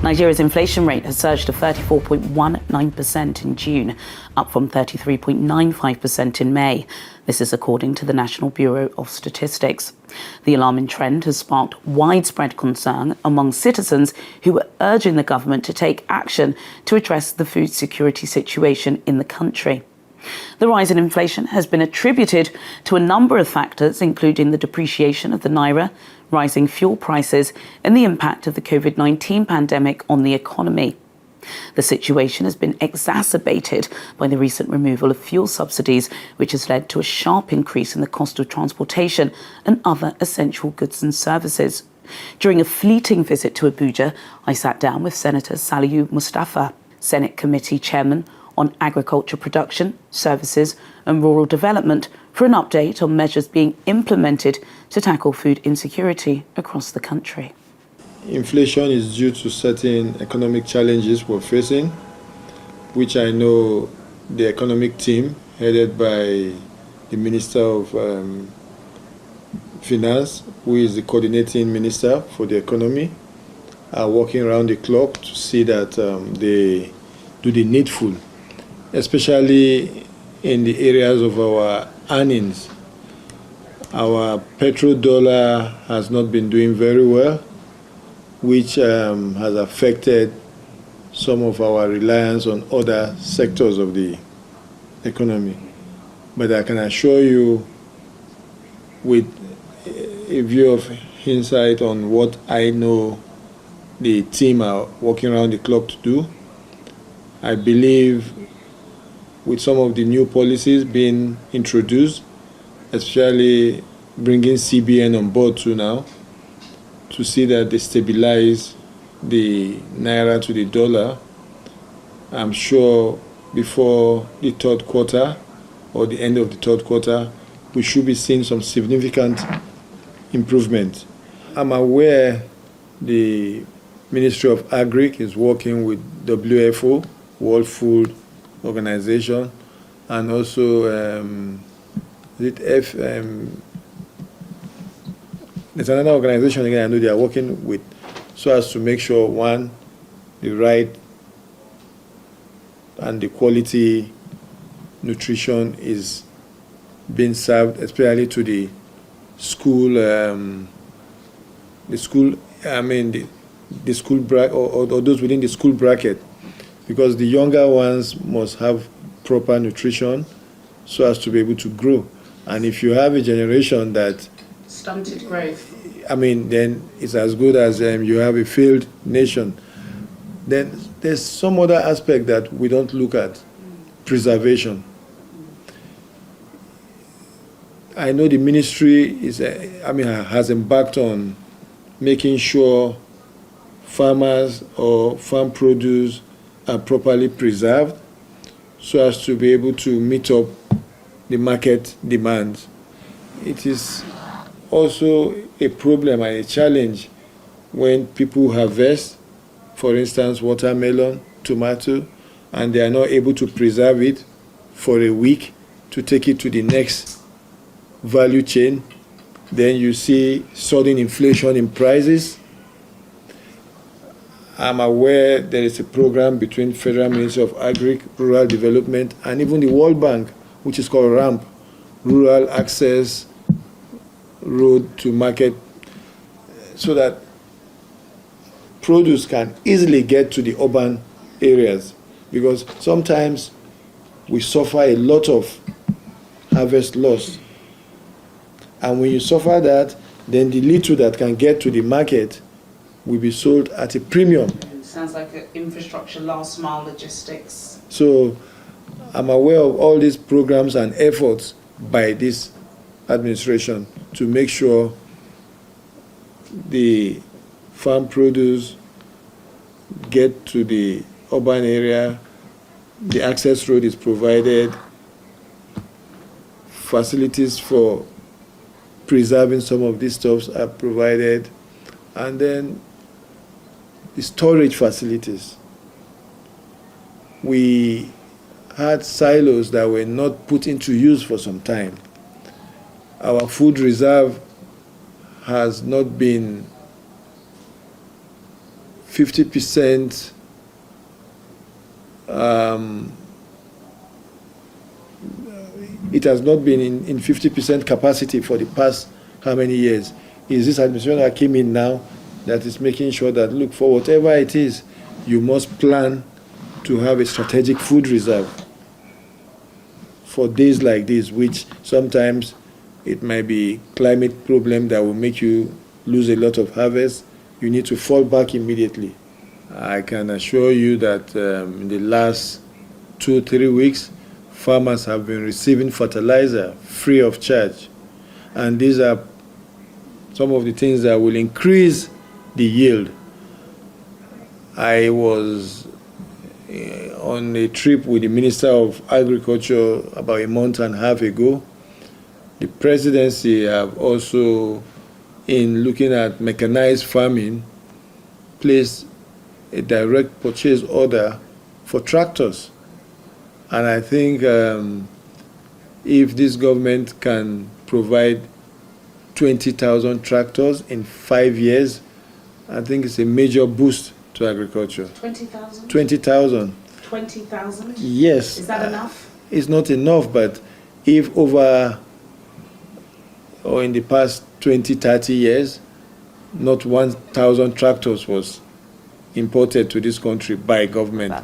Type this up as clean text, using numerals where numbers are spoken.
Nigeria's inflation rate has surged to 34.19% in June, up from 33.95% in May. This is according to the National Bureau of Statistics. The alarming trend has sparked widespread concern among citizens who are urging the government to take action to address the food security situation in the country. The rise in inflation has been attributed to a number of factors, including the depreciation of the naira, rising fuel prices, and the impact of the COVID-19 pandemic on the economy. The situation has been exacerbated by the recent removal of fuel subsidies, which has led to a sharp increase in the cost of transportation and other essential goods and services. During a fleeting visit to Abuja, I sat down with Senator Saliu Mustapha, Senate Committee Chairman on Agriculture Production, Services and Rural Development, for an update on measures being implemented to tackle food insecurity across the country. Inflation is due to certain economic challenges we're facing, which I know the economic team, headed by the Minister of Finance, who is the coordinating minister for the economy, are working around the clock to see that they do the needful, especially in the areas of our earnings. Our petrodollar has not been doing very well, which has affected some of our reliance on other sectors of the economy. But I can assure you, with a view of insight on what I know the team are working around the clock to do, I believe with some of the new policies being introduced, especially bringing CBN on board too now, to see that they stabilize the naira to the dollar, I'm sure before the third quarter or the end of the third quarter, we should be seeing some significant improvement. I'm aware the Ministry of Agric is working with WFO, World Food Organization, and also there's another organization again I know they are working with, so as to make sure, one, the right and the quality nutrition is being served, especially to the school, the school bracket, or those within the school bracket, because the younger ones must have proper nutrition so as to be able to grow. And if you have a generation that stunted growth, then it's as good as you have a failed nation. Then there's some other aspect that we don't look at, preservation. I know the ministry has embarked on making sure farmers or farm produce are properly preserved so as to be able to meet up the market demands. It is also a problem and a challenge when people harvest, for instance, watermelon, tomato, and they are not able to preserve it for a week to take it to the next value chain. Then you see sudden inflation in prices. I'm aware there is a program between Federal Ministry of Agric, Rural Development, and even the World Bank, which is called RAMP, Rural Access Road to Market, so that produce can easily get to the urban areas. Because sometimes we suffer a lot of harvest loss. And when you suffer that, then the little that can get to the market will be sold at a premium. It sounds like an infrastructure, last mile logistics. So I'm aware of all these programs and efforts by this administration to make sure the farm produce get to the urban area, the access road is provided, facilities for preserving some of these stuffs are provided, and then the storage facilities. We had silos that were not put into use for some time. Our food reserve has not been 50%. It has not been in 50% capacity for the past how many years? Is this administration that came in now that is making sure that, look, for whatever it is, you must plan to have a strategic food reserve for days like this, which sometimes it might be climate problem that will make you lose a lot of harvest. You need to fall back immediately. I can assure you that in the last 2-3 weeks, farmers have been receiving fertilizer free of charge. And these are some of the things that will increase the yield. I was on a trip with the Minister of Agriculture about a month and a half ago. The presidency have also, in looking at mechanized farming, placed a direct purchase order for tractors. And I think if this government can provide 20,000 tractors in 5 years, I think it's a major boost to agriculture. 20,000? 20,000. 20,000? Yes. Is that enough? It's not enough, but if over or in the past 20-30 years, not 1,000 tractors was imported to this country by government.